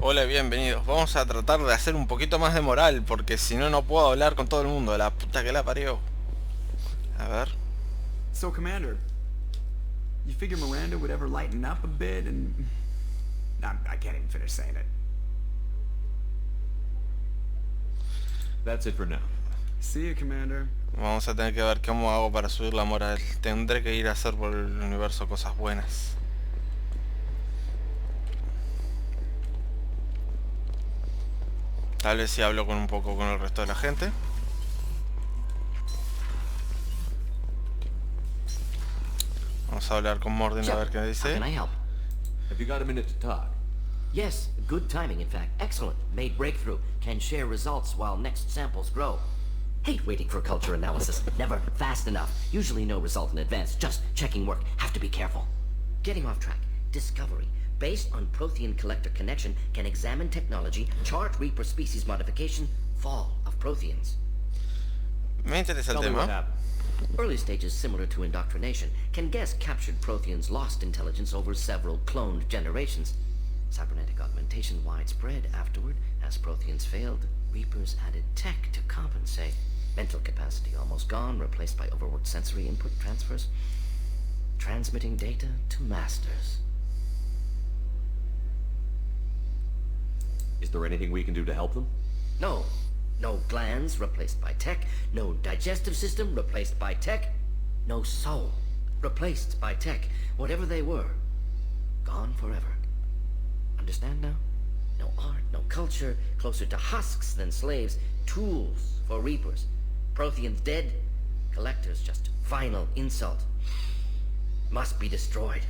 Hola, bienvenidos. Vamos a tratar de hacer un poquito más de moral, porque si no, no puedo hablar con todo el mundo. La puta que la parió. A ver. So, Commander, you figure Miranda would ever lighten up a bit and... I can't even finish saying it. That's it for now. See you, Commander. Vamos a tener que ver cómo hago para subir la moral. Tendré que ir a hacer por el universo cosas buenas. Tal vez si hablo con un poco con el resto de la gente. Vamos a hablar con Morden a ver qué How dice. can I help? Have you got a minute to talk? Yes, good timing, in fact. Excellent. Made breakthrough. Can share results while next samples grow. Hate waiting for culture analysis. Never fast enough. Usually no result in advance. Just checking work. Have to be careful. Getting off track. Discovery. Based on Prothean collector connection, can examine technology, chart Reaper species modification, fall of Protheans. Me interesa el Tell me what tema. happened. Early stages similar to indoctrination. Can guess captured Protheans lost intelligence over several cloned generations. Cybernetic augmentation widespread afterward. As Protheans failed, Reapers added tech to compensate. Mental capacity almost gone, replaced by overworked sensory input transfers. Transmitting data to masters. Is there anything we can do to help them? No. No glands replaced by tech. No digestive system replaced by tech. No soul replaced by tech. Whatever they were, gone forever. Understand now? No art, no culture, closer to husks than slaves. Tools for reapers. Protheans dead. Collectors just final insult. Must be destroyed.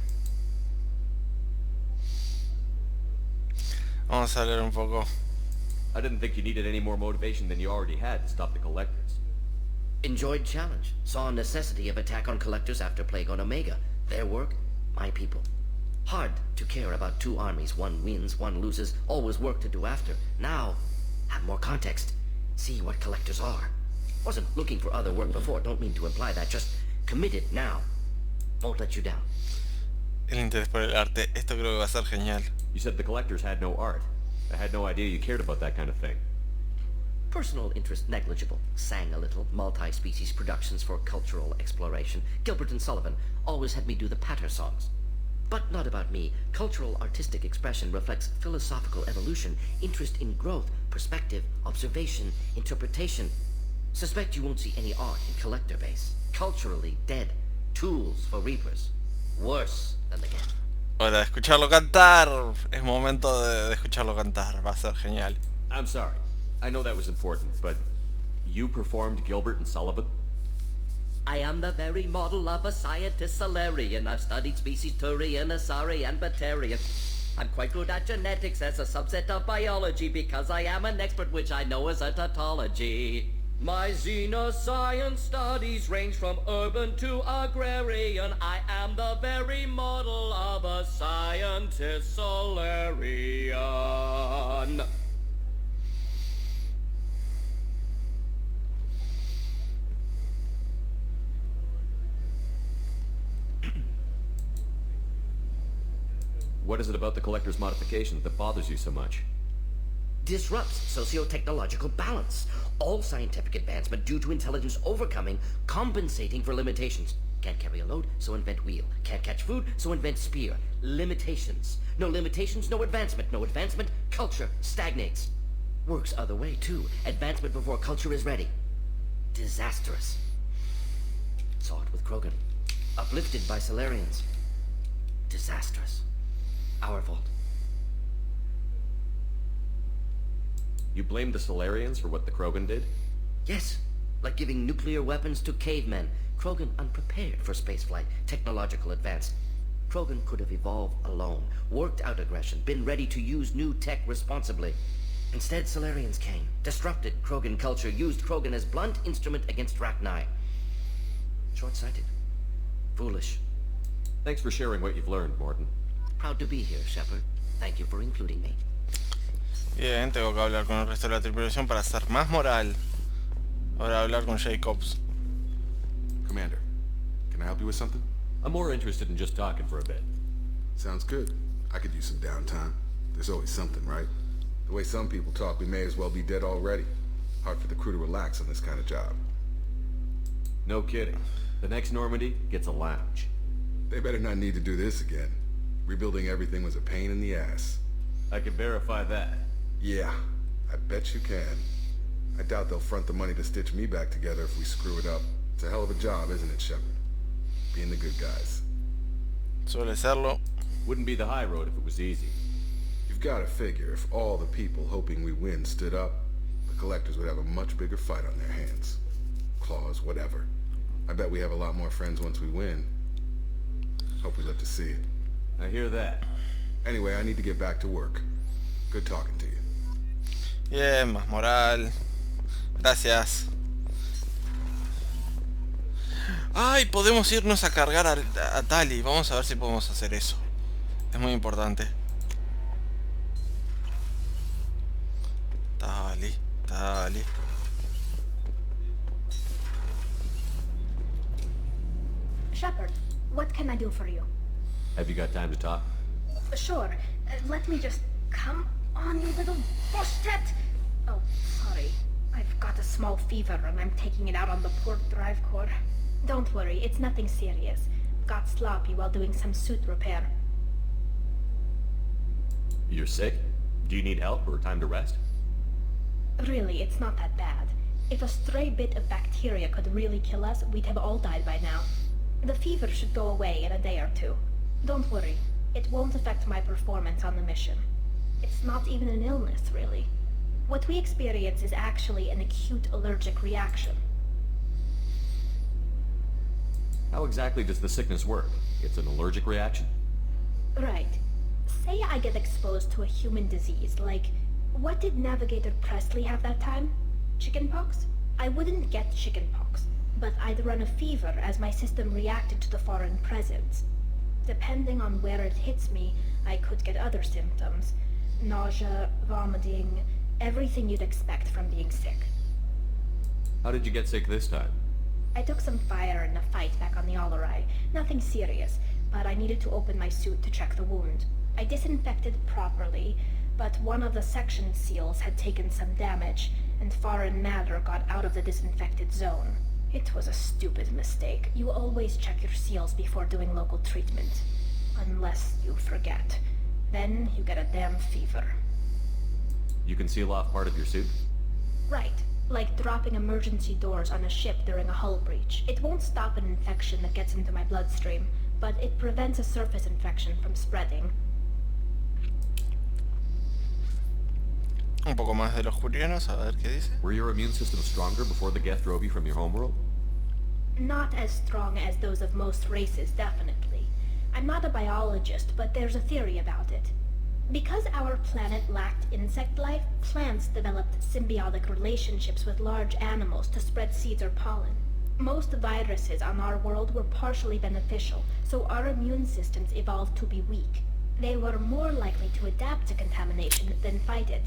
Vamos a hablar un poco. I didn't think you needed any more motivation than you already had to stop the collectors. Enjoyed challenge. Saw necessity of attack on collectors after Plague on Omega. Their work, my people. Hard to care about two armies. One wins, one loses. Always work to do after. Now, have more context. See what collectors are. Wasn't looking for other work before. Don't mean to imply that. Just committed now. Won't let you down. El interés por el arte. Esto creo que va a ser genial. You said the collectors had no art. I had no idea you cared about that kind of thing. Personal interest negligible. Sang a little. Multi-species productions for cultural exploration. Gilbert and Sullivan always had me do the patter songs. But not about me. Cultural artistic expression reflects philosophical evolution, interest in growth, perspective, observation, interpretation. Suspect you won't see any art in collector base. Culturally dead. Tools for reapers. Worse than the game. Hora de escucharlo cantar. Es momento de escucharlo cantar. Va a ser genial. I'm sorry. I know that was important, but you performed Gilbert and Sullivan? I am the very model of a scientist Solarian. I've studied species Turian, Asari, and Batarian. I'm quite good at genetics as a subset of biology because I am an expert which I know as a tautology. My xenoscience studies range from urban to agrarian. I am the very model of a scientist Solarian. What is it about the collector's modification that bothers you so much? Disrupts socio-technological balance. All scientific advancement due to intelligence overcoming, compensating for limitations. Can't carry a load, so invent wheel. Can't catch food, so invent spear. Limitations. No limitations, no advancement. No advancement, culture stagnates. Works other way, too. Advancement before culture is ready. Disastrous. Saw it with Krogan. Uplifted by Solarians. Disastrous. Our fault. You blamed the Solarians for what the Krogan did? Yes, like giving nuclear weapons to cavemen. Krogan unprepared for spaceflight, technological advance. Krogan could have evolved alone, worked out aggression, been ready to use new tech responsibly. Instead, Solarians came, disrupted Krogan culture, used Krogan as blunt instrument against Rachni. Short-sighted. Foolish. Thanks for sharing what you've learned, Morton. Proud to be here, Shepard. Thank you for including me. Bien, tengo que hablar con el resto de la tripulación para hacer más moral. Ahora hablar con Jacobs. Commander, can I help you with something? I'm more interested in just talking for a bit. Sounds good. I could use some downtime. There's always something, right? The way some people talk, we may as well be dead already. Hard for the crew to relax on this kind of job. No kidding. The next Normandy gets a lounge. They better not need to do this again. Rebuilding everything was a pain in the ass. I can verify that. Yeah, I bet you can. I doubt they'll front the money to stitch me back together if we screw it up. It's a hell of a job, isn't it, Shepard? Being the good guys. Suele serlo. Wouldn't be the high road if it was easy. You've got to figure if all the people hoping we win stood up, the collectors would have a much bigger fight on their hands. Claws, whatever. I bet we have a lot more friends once we win. Hope we live to see it. I hear that. Anyway, I need to get back to work. Good talking to you. Bien, más moral. Gracias. Ay, podemos irnos a cargar a Tali. Vamos a ver si podemos hacer eso. Es muy importante. Tali, Tali. Shepard, what can I do for you? Have you got time to talk? Sure. Let me just... Come on, you little bushtet! Oh, sorry. I've got a small fever and I'm taking it out on the port drive core. Don't worry, it's nothing serious. Got sloppy while doing some suit repair. You're sick? Do you need help or time to rest? Really, it's not that bad. If a stray bit of bacteria could really kill us, we'd have all died by now. The fever should go away in a day or two. Don't worry. It won't affect my performance on the mission. It's not even an illness, really. What we experience is actually an acute allergic reaction. How exactly does the sickness work? It's an allergic reaction? Right. Say I get exposed to a human disease, like... What did Navigator Presley have that time? Chickenpox? I wouldn't get chickenpox, but I'd run a fever as my system reacted to the foreign presence. Depending on where it hits me, I could get other symptoms. Nausea, vomiting, everything you'd expect from being sick. How did you get sick this time? I took some fire in a fight back on the Allerai. Nothing serious, but I needed to open my suit to check the wound. I disinfected properly, but one of the section seals had taken some damage, and foreign matter got out of the disinfected zone. It was a stupid mistake. You always check your seals before doing local treatment. Unless you forget. Then you get a damn fever. You can seal off part of your suit? Right. Like dropping emergency doors on a ship during a hull breach. It won't stop an infection that gets into my bloodstream, but it prevents a surface infection from spreading. Un poco más de los jurianos, a ver qué dice. Were your immune system stronger before the Geth drove you from your homeworld? Not as strong as those of most races, definitely. I'm not a biologist, but there's a theory about it. Because our planet lacked insect life, plants developed symbiotic relationships with large animals to spread seeds or pollen. Most viruses on our world were partially beneficial, so our immune systems evolved to be weak. They were more likely to adapt to contamination than fight it.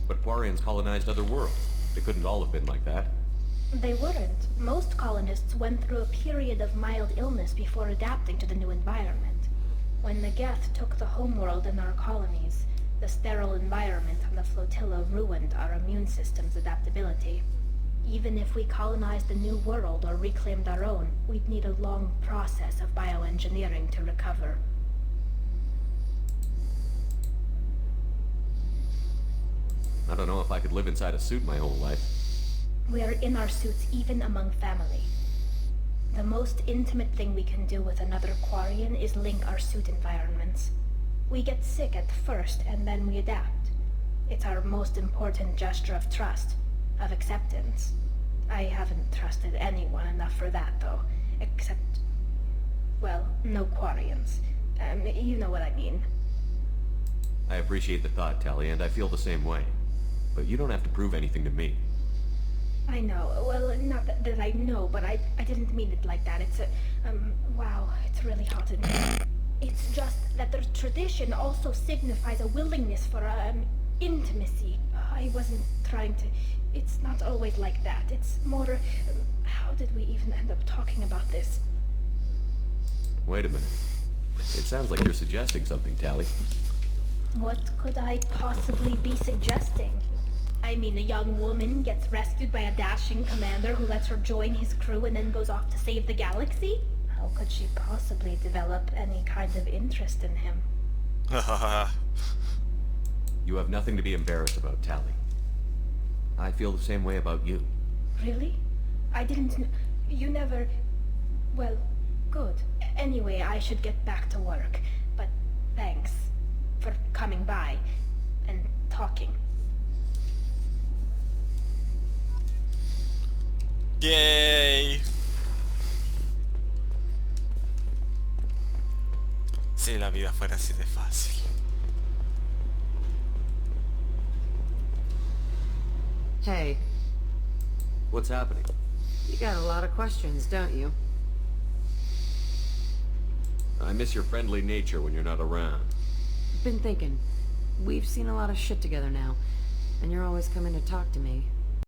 But Quarians colonized other worlds. They couldn't all have been like that. They weren't. Most colonists went through a period of mild illness before adapting to the new environment. When the Geth took the homeworld in our colonies, the sterile environment on the flotilla ruined our immune system's adaptability. Even if we colonized the new world or reclaimed our own, we'd need a long process of bioengineering to recover. I don't know if I could live inside a suit my whole life. We're in our suits even among family. The most intimate thing we can do with another Quarian is link our suit environments. We get sick at first and then we adapt. It's our most important gesture of trust, of acceptance. I haven't trusted anyone enough for that, though. Except... well, no Quarians. You know what I mean. I appreciate the thought, Tali, and I feel the same way. But you don't have to prove anything to me. I know. Well, not that I know, but I didn't mean it like that. It's a... wow, it's really hot in here. It's just that the tradition also signifies a willingness for, intimacy. I wasn't trying to... It's not always like that. It's more... how did we even end up talking about this? Wait a minute. It sounds like you're suggesting something, Tali. What could I possibly be suggesting? I mean, a young woman gets rescued by a dashing commander who lets her join his crew and then goes off to save the galaxy? How could she possibly develop any kind of interest in him? You have nothing to be embarrassed about, Tally. I feel the same way about you. Really? I didn't you never... Well, good. Anyway, I should get back to work. But thanks for coming by and talking. Yay. Si la vida fuera así de fácil. Hey, What's happening? you got a lot of questions, don't you? I miss your friendly nature when you're not around. Been thinking. We've seen a lot of shit together now, and you're always coming to talk to me.